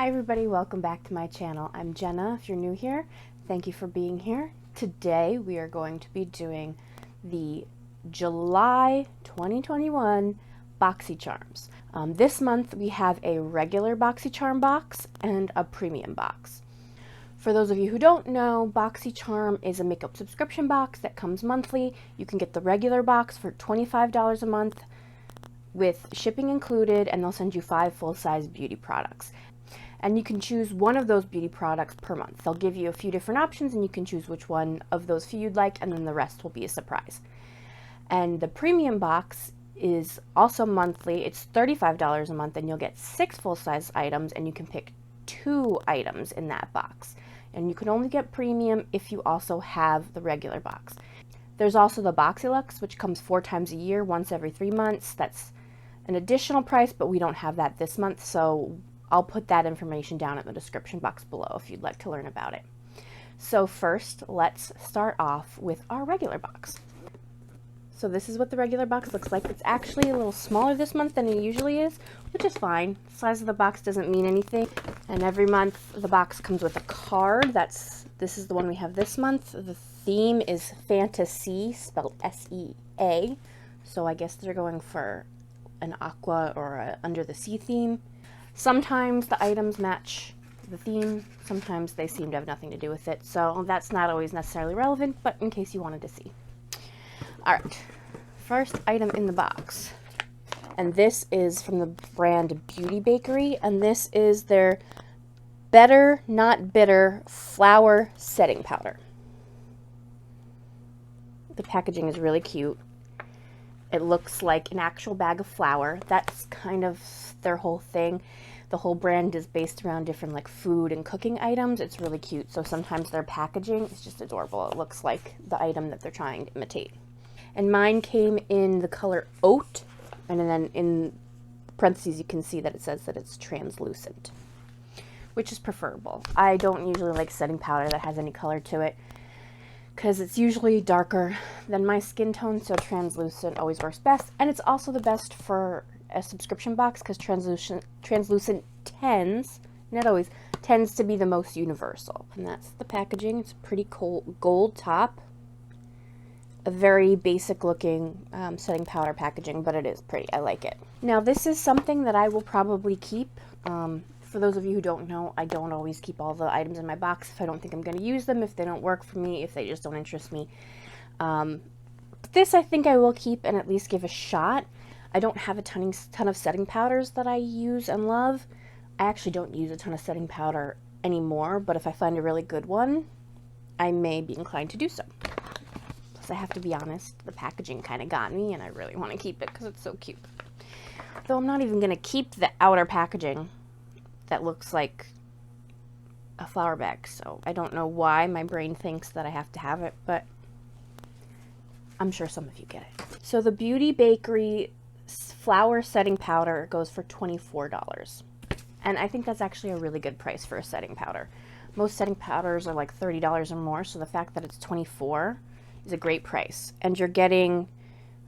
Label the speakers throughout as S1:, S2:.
S1: Hi everybody, welcome back to my channel. I'm Jenna. If you're new here, thank you for being here. Today we are going to be doing the July 2021 Boxycharms. This month we have a regular Boxycharm box and a premium box. For those of you who don't know, Boxycharm is a makeup subscription box that comes monthly. You can get the regular box for $25 a month with shipping included, and they'll send you 5 full-size beauty products. And you can choose one of those beauty products per month. They'll give you a few different options and you can choose which one of those few you'd like, and then the rest will be a surprise. And the premium box is also monthly. It's $35 a month and you'll get 6 full-size items, and you can pick 2 items in that box. And you can only get premium if you also have the regular box. There's also the Luxe, which comes 4 times a year, once every 3 months. That's an additional price, but we don't have that this month, so I'll put that information down in the description box below if you'd like to learn about it. So first, let's start off with our regular box. So this is what the regular box looks like. It's actually a little smaller this month than it usually is, which is fine. The size of the box doesn't mean anything. And every month the box comes with a card. This is the one we have this month. The theme is fantasy, spelled S-E-A. So I guess they're going for an aqua or a under the sea theme. Sometimes the items match the theme, sometimes they seem to have nothing to do with it, so that's not always necessarily relevant, but in case you wanted to see. Alright, first item in the box, and this is from the brand Beauty Bakery, and this is their Better Not Bitter Flour Setting Powder. The packaging is really cute. It looks like an actual bag of flour. That's kind of their whole thing. The whole brand is based around different like food and cooking items. It's really cute. So sometimes their packaging is just adorable. It looks like the item that they're trying to imitate. And mine came in the color oat, and then in parentheses you can see that it says that it's translucent, which is preferable. I don't usually like setting powder that has any color to it, because it's usually darker than my skin tone, so translucent always works best. And it's also the best for a subscription box because translucent tends, not always, tends to be the most universal. And that's the packaging. It's a pretty cool gold top. A very basic looking setting powder packaging, but it is pretty. I like it. Now this is something that I will probably keep. For those of you who don't know, I don't always keep all the items in my box if I don't think I'm going to use them, if they don't work for me, if they just don't interest me. This I think I will keep and at least give a shot. I don't have a ton of setting powders that I use and love. I actually don't use a ton of setting powder anymore, but if I find a really good one, I may be inclined to do so. Plus I have to be honest, the packaging kind of got me and I really want to keep it because it's so cute. Though I'm not even going to keep the outer packaging that looks like a flour bag, so I don't know why my brain thinks that I have to have it, but I'm sure some of you get it. So the Beauty Bakery flour setting powder goes for $24, and I think that's actually a really good price for a setting powder. Most setting powders are like $30 or more, so the fact that it's $24 is a great price, and you're getting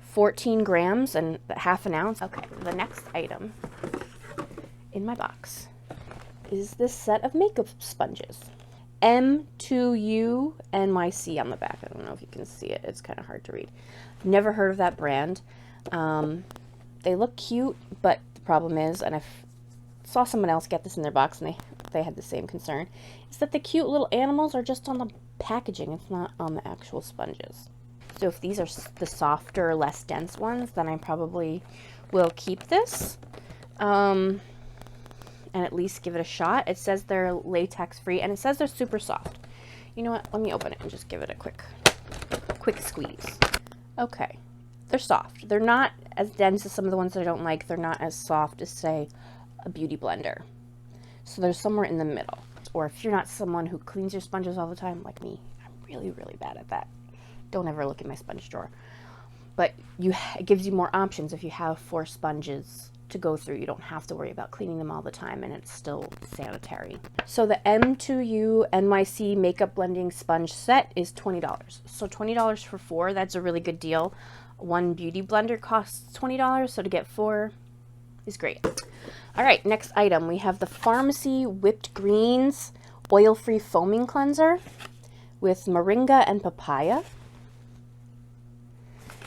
S1: 14 grams and half an ounce. Okay, the next item in my box is this set of makeup sponges. M2U NYC on the back. I don't know if you can see it. It's kind of hard to read. I've never heard of that brand. They look cute, but the problem is, and I saw someone else get this in their box and they had the same concern, is that the cute little animals are just on the packaging. It's not on the actual sponges. So if these are the softer, less dense ones, then I probably will keep this. And at least give it a shot. It says they're latex free and it says they're super soft. You know what? Let me open it and just give it a quick squeeze. Okay. They're soft. They're not as dense as some of the ones that I don't like. They're not as soft as, say, a beauty blender. So they're somewhere in the middle. Or if you're not someone who cleans your sponges all the time, like me, I'm really, really bad at that. Don't ever look at my sponge drawer. But it gives you more options if you have 4 sponges to go through. You don't have to worry about cleaning them all the time, and it's still sanitary. So the M2U NYC makeup blending sponge set is $20. So $20 for 4, that's a really good deal. One beauty blender costs $20, so to get 4, is great. All right, next item. We have the Pharmacy Whipped Greens Oil-Free Foaming Cleanser with moringa and papaya.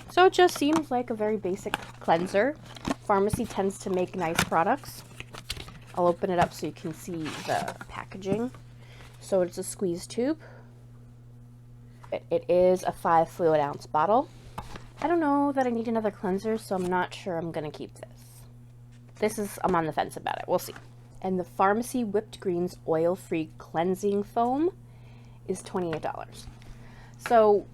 S1: So it just seems like a very basic cleanser. Pharmacy tends to make nice products. I'll open it up so you can see the packaging. So it's a squeeze tube. It is a 5 fluid ounce bottle. I don't know that I need another cleanser, so I'm not sure I'm gonna keep this. I'm on the fence about it. We'll see. And the Pharmacy Whipped Greens Oil-Free Cleansing Foam is $28. So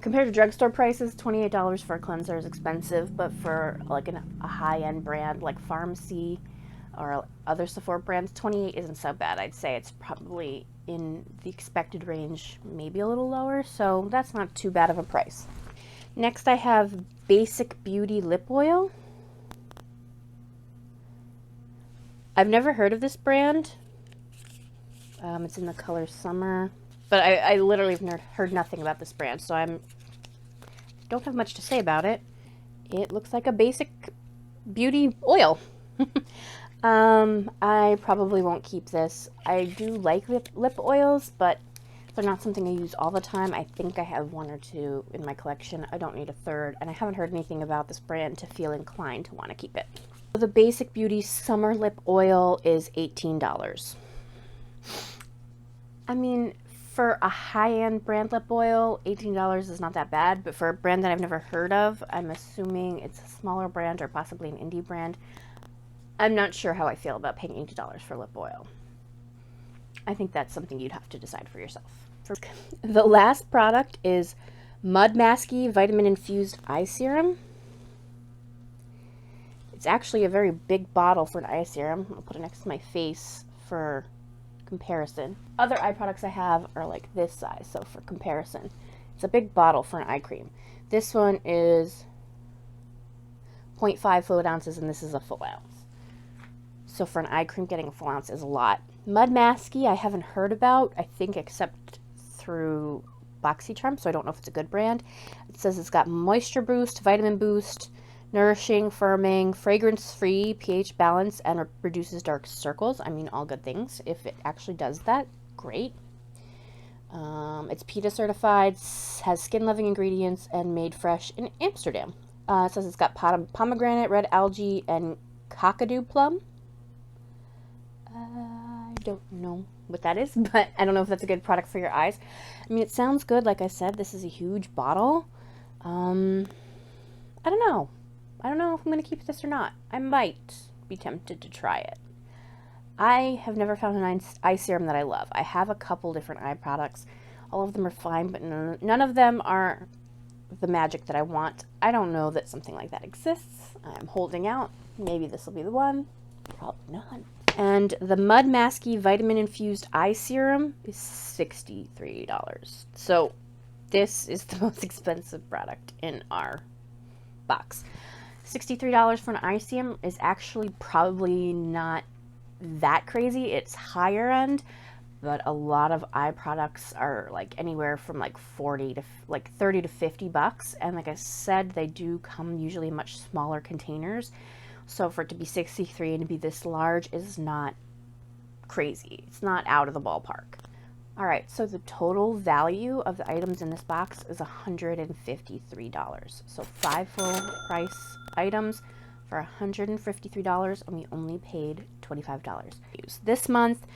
S1: compared to drugstore prices, $28 for a cleanser is expensive, but for like a high-end brand like Pharmacy or other Sephora brands, $28 isn't so bad. I'd say it's probably in the expected range, maybe a little lower, so that's not too bad of a price. Next I have Basic Beauty Lip Oil. I've never heard of this brand. It's in the color Summer, but I literally have heard nothing about this brand, so don't have much to say about it. It looks like a basic beauty oil. I probably won't keep this. I do like lip oils, but they're not something I use all the time. I think I have 1 or 2 in my collection. I don't need a third, and I haven't heard anything about this brand to feel inclined to want to keep it. The Basic Beauty Summer Lip Oil is $18. I mean, for a high-end brand lip oil, $18 is not that bad, but for a brand that I've never heard of, I'm assuming it's a smaller brand or possibly an indie brand. I'm not sure how I feel about paying $80 for lip oil. I think that's something you'd have to decide for yourself. The last product is Mud Masky Vitamin Infused Eye Serum. It's actually a very big bottle for an eye serum. I'll put it next to my face for comparison. Other eye products I have are like this size, so for comparison. It's a big bottle for an eye cream. This one is 0.5 fluid ounces, and this is a full ounce. So for an eye cream, getting a full ounce is a lot. Mud Masky I haven't heard about, I think, except through Boxycharm, so I don't know if it's a good brand. It says it's got moisture boost, vitamin boost, nourishing, firming, fragrance-free, pH balance, and reduces dark circles. I mean, all good things. If it actually does that, great. It's PETA certified, has skin-loving ingredients, and made fresh in Amsterdam. It says it's got pomegranate, red algae, and cockadoo plum. I don't know what that is, but I don't know if that's a good product for your eyes. I mean, it sounds good. Like I said, this is a huge bottle. I don't know. I don't know if I'm going to keep this or not. I might be tempted to try it. I have never found an eye serum that I love. I have a couple different eye products. All of them are fine, but none of them are the magic that I want. I don't know that something like that exists. I'm holding out. Maybe this will be the one. Probably not. And the Mud Masky Vitamin Infused Eye Serum is $63. So this is the most expensive product in our box. $63 for an eye serum is actually probably not that crazy. It's higher end, but a lot of eye products are like anywhere from like 30 to $50. And like I said, they do come usually in much smaller containers. So for it to be $63 and to be this large is not crazy. It's not out of the ballpark. All right, so the total value of the items in this box is $153. So 5 full price items for $153, and we only paid $25. This month,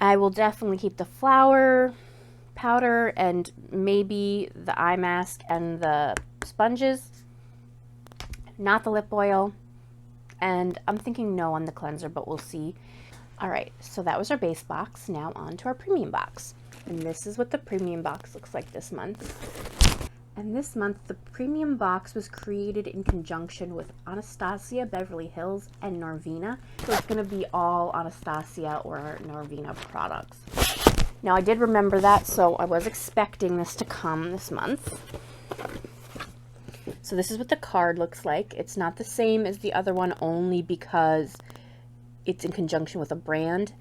S1: I will definitely keep the flour powder and maybe the eye mask and the sponges, not the lip oil, and I'm thinking no on the cleanser, but we'll see. All right, so that was our base box. Now on to our premium box. And this is what the premium box looks like this month. And this month, the premium box was created in conjunction with Anastasia, Beverly Hills, and Norvina. So it's gonna be all Anastasia or Norvina products. Now I did remember that, so I was expecting this to come this month. So this is what the card looks like. It's not the same as the other one only because it's in conjunction with a brand.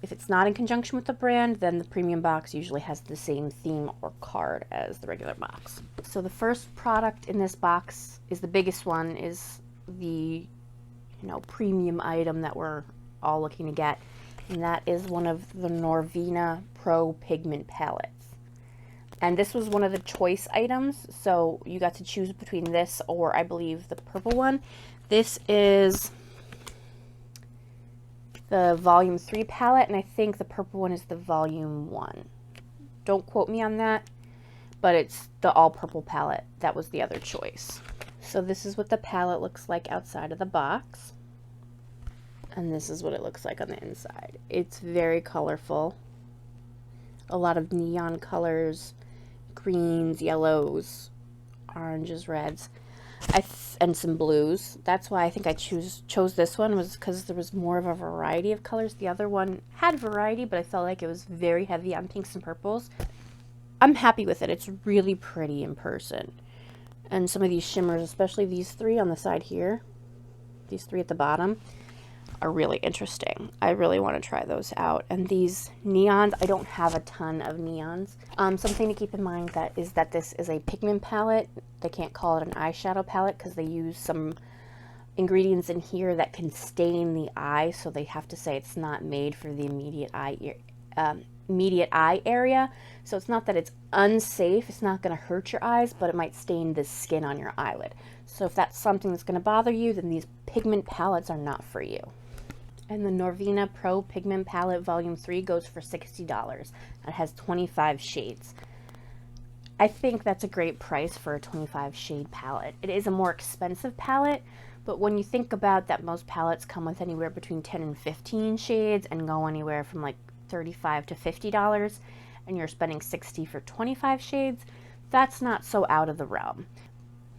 S1: If it's not in conjunction with the brand, then the premium box usually has the same theme or card as the regular box. So the first product in this box is the biggest one, is the, premium item that we're all looking to get. And that is one of the Norvina Pro Pigment palettes. And this was one of the choice items, so you got to choose between this or I believe the purple one. This is the volume 3 palette, and I think the purple one is the volume 1. Don't quote me on that, but it's the all purple palette. That was the other choice. So this is what the palette looks like outside of the box. And this is what it looks like on the inside. It's very colorful. A lot of neon colors, greens, yellows, oranges, reds, and some blues. That's why I think I chose this one, was because there was more of a variety of colors. The other one had variety, but I felt like it was very heavy on pinks and purples. I'm happy with it. It's really pretty in person. And some of these shimmers, especially these three on the side here, these three at the bottom, are really interesting. I really want to try those out. And these neons, I don't have a ton of neons. Something to keep in mind is that this is a pigment palette. They can't call it an eyeshadow palette because they use some ingredients in here that can stain the eye, so they have to say it's not made for the immediate eye area. So it's not that it's unsafe, it's not going to hurt your eyes, but it might stain the skin on your eyelid. So if that's something that's going to bother you, then these pigment palettes are not for you. And the Norvina Pro Pigment Palette Volume 3 goes for $60. It has 25 shades. I think that's a great price for a 25 shade palette. It is a more expensive palette, but when you think about that, most palettes come with anywhere between 10 and 15 shades and go anywhere from like $35 to $50, and you're spending $60 for 25 shades, that's not so out of the realm.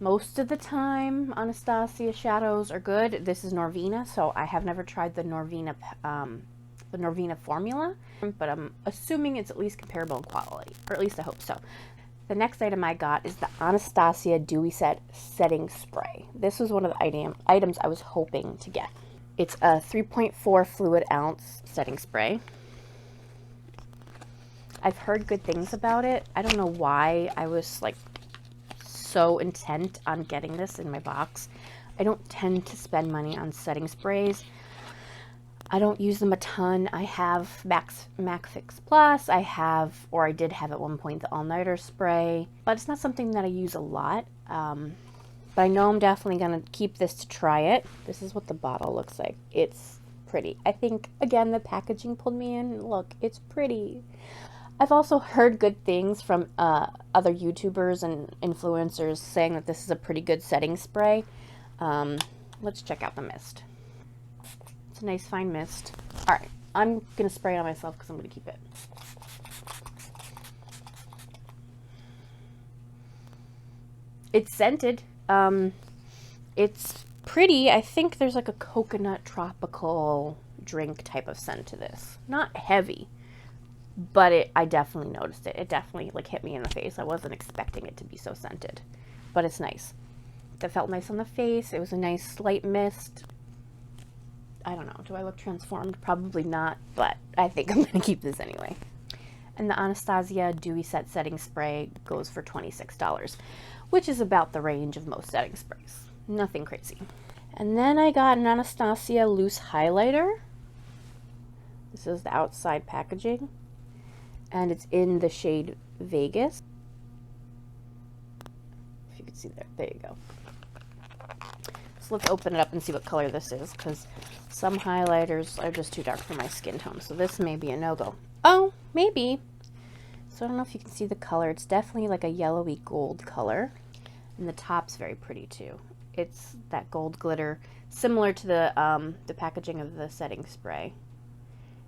S1: Most of the time, Anastasia shadows are good. This is Norvina, so I have never tried the Norvina formula, but I'm assuming it's at least comparable in quality, or at least I hope so. The next item I got is the Anastasia Dewy Set Setting Spray. This was one of the items I was hoping to get. It's a 3.4 fluid ounce setting spray. I've heard good things about it. I don't know why I was like so intent on getting this in my box. I don't tend to spend money on setting sprays. I don't use them a ton. I have MAC Fix Plus. I did have at one point the All Nighter spray, but it's not something that I use a lot. But I know I'm definitely gonna keep this to try it. This is what the bottle looks like. It's pretty. I think again the packaging pulled me in. Look, it's pretty. I've also heard good things from other YouTubers and influencers saying that this is a pretty good setting spray. Let's check out the mist. It's a nice fine mist. All right, I'm going to spray it on myself because I'm going to keep it. It's scented. It's pretty. I think there's like a coconut tropical drink type of scent to this. Not heavy. But I definitely noticed it. It definitely like hit me in the face. I wasn't expecting it to be so scented, but it's nice. It felt nice on the face. It was a nice light mist. I don't know. Do I look transformed? Probably not, but I think I'm going to keep this anyway. And the Anastasia Dewy Set Setting Spray goes for $26, which is about the range of most setting sprays. Nothing crazy. And then I got an Anastasia Loose Highlighter. This is the outside packaging. And it's in the shade Vegas. If you can see there you go. So let's open it up and see what color this is, because some highlighters are just too dark for my skin tone. So this may be a no-go. Oh, maybe. So I don't know if you can see the color. It's definitely like a yellowy gold color. And the top's very pretty too. It's that gold glitter, similar to the packaging of the setting spray.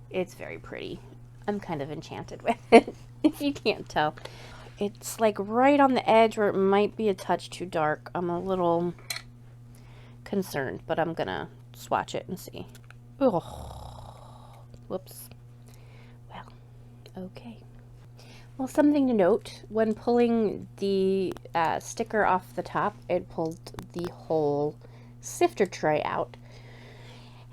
S1: It's very pretty. I'm kind of enchanted with it, if you can't tell. It's like right on the edge where it might be a touch too dark. I'm a little concerned, but I'm gonna swatch it and see. Oh, whoops. Well, okay. Well, something to note, when pulling the sticker off the top, it pulled the whole sifter tray out.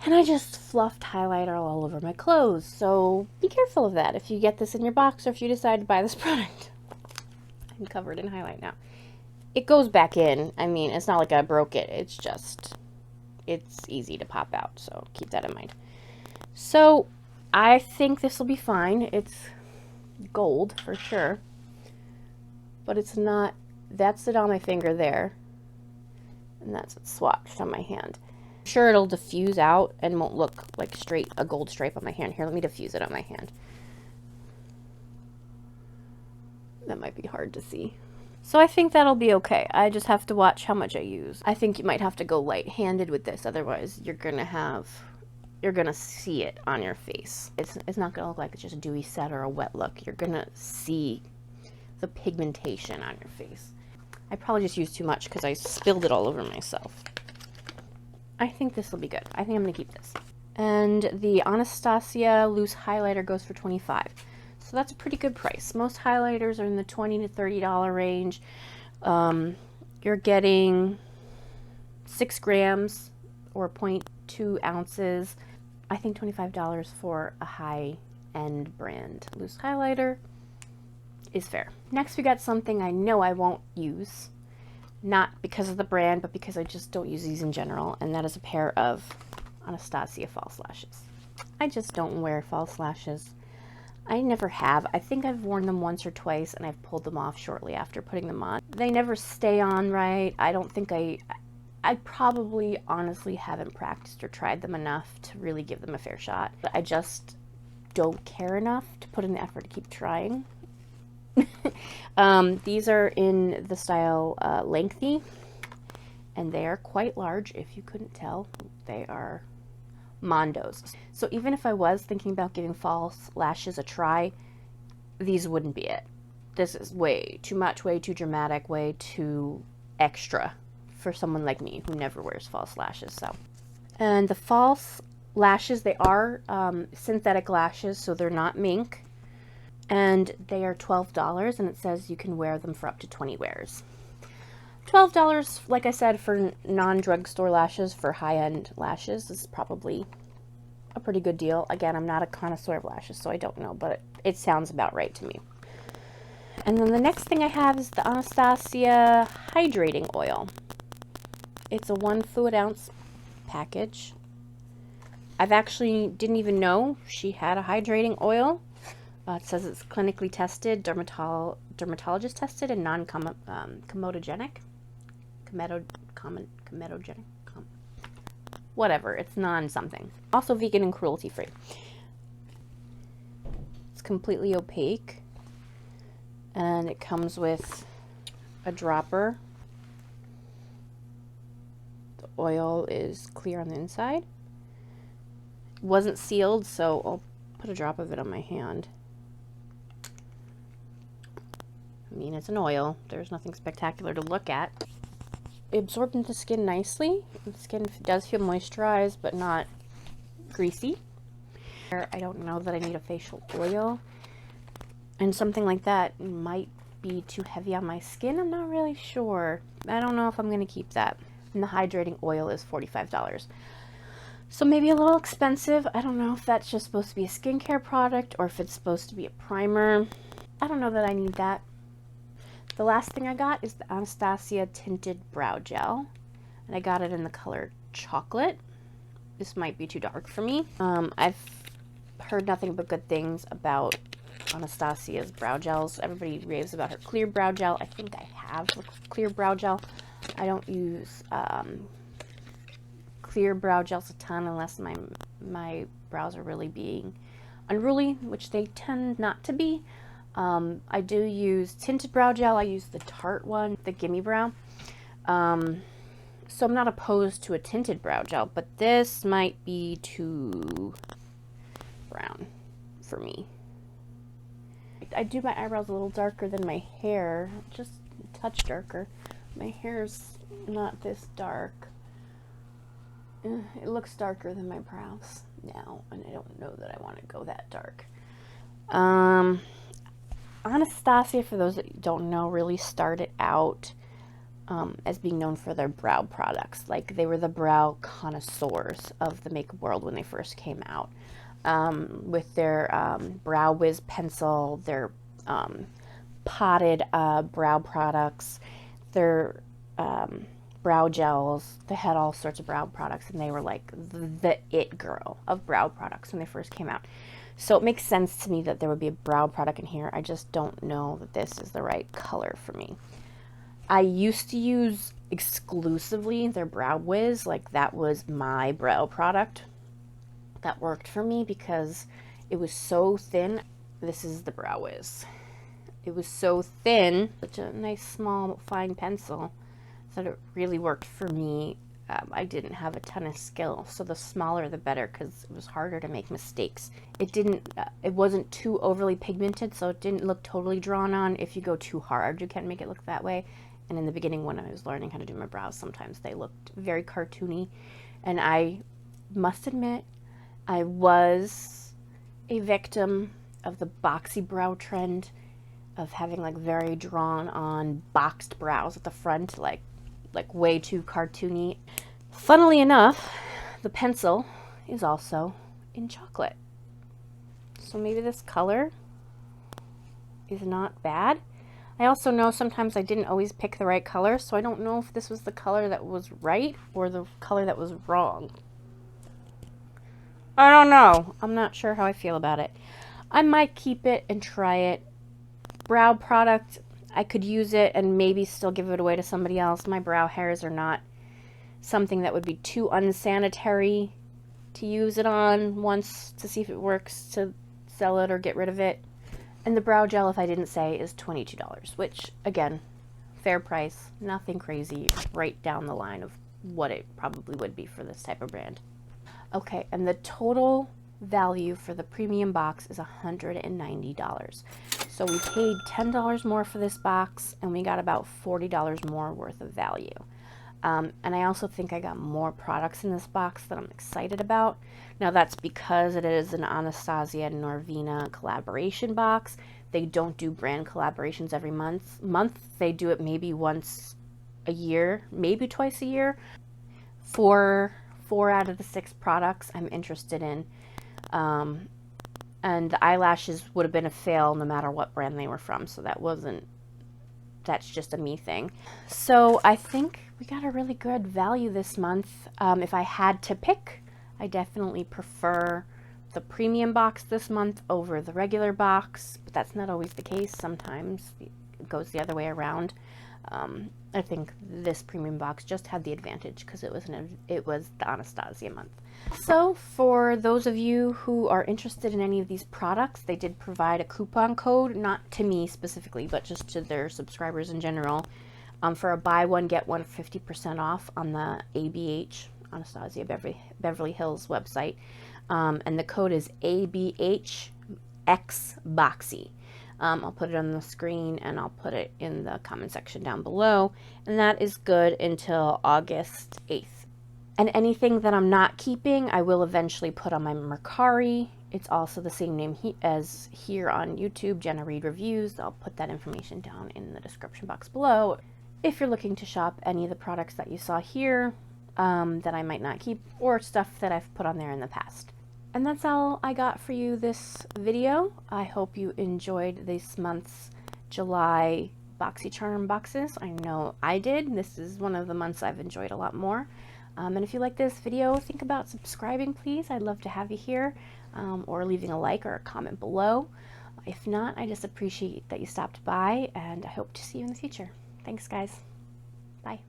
S1: And I just fluffed highlighter all over my clothes. So be careful of that if you get this in your box or if you decide to buy this product. I'm covered in highlight now. It goes back in. I mean, it's not like I broke it. It's just it's easy to pop out, so keep that in mind. So I think this will be fine. It's gold for sure, but it's not. That's it on my finger there, and that's it swatched on my hand. I'm sure it'll diffuse out and won't look like straight a gold stripe on my hand. Here, let me diffuse it on my hand. That might be hard to see. So I think that'll be okay. I just have to watch how much I use. I think you might have to go light-handed with this, otherwise you're gonna see it on your face. It's not gonna look like it's just a dewy set or a wet look. You're gonna see the pigmentation on your face. I probably just used too much because I spilled it all over myself. I think this will be good. I think I'm gonna keep this. And the Anastasia loose highlighter goes for $25. So that's a pretty good price. Most highlighters are in the $20 to $30 range. You're getting 6 grams or 0.2 ounces. I think $25 for a high-end brand loose highlighter is fair. Next, we got something I know I won't use. Not because of the brand, but because I just don't use these in general. And that is a pair of Anastasia false lashes. I just don't wear false lashes. I never have. I think I've worn them once or twice and I've pulled them off shortly after putting them on. They never stay on right. I don't think I probably honestly haven't practiced or tried them enough to really give them a fair shot. But I just don't care enough to put in the effort to keep trying. These are in the style lengthy, and they are quite large. If you couldn't tell, they are Mondos. So even if I was thinking about giving false lashes a try, these wouldn't be it. This is way too much, way too dramatic, way too extra for someone like me who never wears false lashes. So, and the false lashes, they are synthetic lashes, so they're not mink, and they are $12, and it says you can wear them for up to 20 wears. $12, like I said, for non-drugstore lashes, for high-end lashes, is probably a pretty good deal. Again, I'm not a connoisseur of lashes, so I don't know, but it sounds about right to me. And then the next thing I have is the Anastasia Hydrating Oil. It's a 1 fluid ounce package. I've actually didn't even know she had a hydrating oil. It says it's clinically tested, dermatologist tested, and non-comedogenic. Comedogenic? Whatever, it's non-something. Also vegan and cruelty-free. It's completely opaque, and it comes with a dropper. The oil is clear on the inside. It wasn't sealed, so I'll put a drop of it on my hand. I mean, it's an oil. There's nothing spectacular to look at. It absorbed into the skin nicely. The skin does feel moisturized, but not greasy. I don't know that I need a facial oil. And something like that might be too heavy on my skin. I'm not really sure. I don't know if I'm going to keep that. And the hydrating oil is $45. So maybe a little expensive. I don't know if that's just supposed to be a skincare product or if it's supposed to be a primer. I don't know that I need that. The last thing I got is the Anastasia Tinted Brow Gel, and I got it in the color chocolate. This might be too dark for me. I've heard nothing but good things about Anastasia's brow gels. Everybody raves about her clear brow gel. I think I have a clear brow gel. I don't use clear brow gels a ton unless my brows are really being unruly, which they tend not to be. I do use tinted brow gel. I use the Tarte one, the Gimme Brow. So I'm not opposed to a tinted brow gel, but this might be too brown for me. I do my eyebrows a little darker than my hair, just a touch darker. My hair's not this dark. It looks darker than my brows now, and I don't know that I want to go that dark. Anastasia, for those that don't know, really started out as being known for their brow products. Like, they were the brow connoisseurs of the makeup world when they first came out. With their Brow Wiz pencil, their potted brow products, their brow gels. They had all sorts of brow products, and they were like the it girl of brow products when they first came out. So it makes sense to me that there would be a brow product in here. I just don't know that this is the right color for me. I used to use exclusively their Brow Wiz. Like, that was my brow product that worked for me because it was so thin. This is the Brow Wiz. It was so thin, such a nice small fine pencil, that it really worked for me. I didn't have a ton of skill, so the smaller the better, because it was harder to make mistakes. It wasn't too overly pigmented, so it didn't look totally drawn on. If you go too hard, you can't make it look that way. And in the beginning, when I was learning how to do my brows, sometimes they looked very cartoony. And I must admit, I was a victim of the boxy brow trend of having like very drawn on boxed brows at the front, like way too cartoony. Funnily enough, the pencil is also in chocolate. So maybe this color is not bad. I also know sometimes I didn't always pick the right color, so I don't know if this was the color that was right or the color that was wrong. I don't know. I'm not sure how I feel about it. I might keep it and try it. Brow product, I could use it and maybe still give it away to somebody else. My brow hairs are not something that would be too unsanitary to use it on once to see if it works to sell it or get rid of it. And the brow gel, if I didn't say, is $22, which, again, fair price, nothing crazy, right down the line of what it probably would be for this type of brand. Okay, and the total value for the premium box is $190. So we paid $10 more for this box, and we got about $40 more worth of value. And I also think I got more products in this box that I'm excited about. Now that's because it is an Anastasia and Norvina collaboration box. They don't do brand collaborations every month. They do it maybe once a year, maybe twice a year. Four out of the 6 products I'm interested in. And the eyelashes would have been a fail no matter what brand they were from. So that's just a me thing. So I think we got a really good value this month. If I had to pick, I definitely prefer the premium box this month over the regular box, but that's not always the case. Sometimes it goes the other way around. I think this premium box just had the advantage because it was the Anastasia month. So for those of you who are interested in any of these products, they did provide a coupon code, not to me specifically, but just to their subscribers in general, for a buy one get one 50% off on the ABH Anastasia Beverly Hills website, and the code is ABHXBoxy. I'll put it on the screen and I'll put it in the comment section down below, and that is good until August 8th. And anything that I'm not keeping, I will eventually put on my Mercari. It's also the same name as here on YouTube, Jenna Reid Reviews. I'll put that information down in the description box below if you're looking to shop any of the products that you saw here that I might not keep, or stuff that I've put on there in the past. And that's all I got for you this video. I hope you enjoyed this month's July Boxycharm boxes. I know I did. This is one of the months I've enjoyed a lot more. And if you like this video, think about subscribing, please. I'd love to have you here, or leaving a like or a comment below. If not, I just appreciate that you stopped by, and I hope to see you in the future. Thanks, guys. Bye.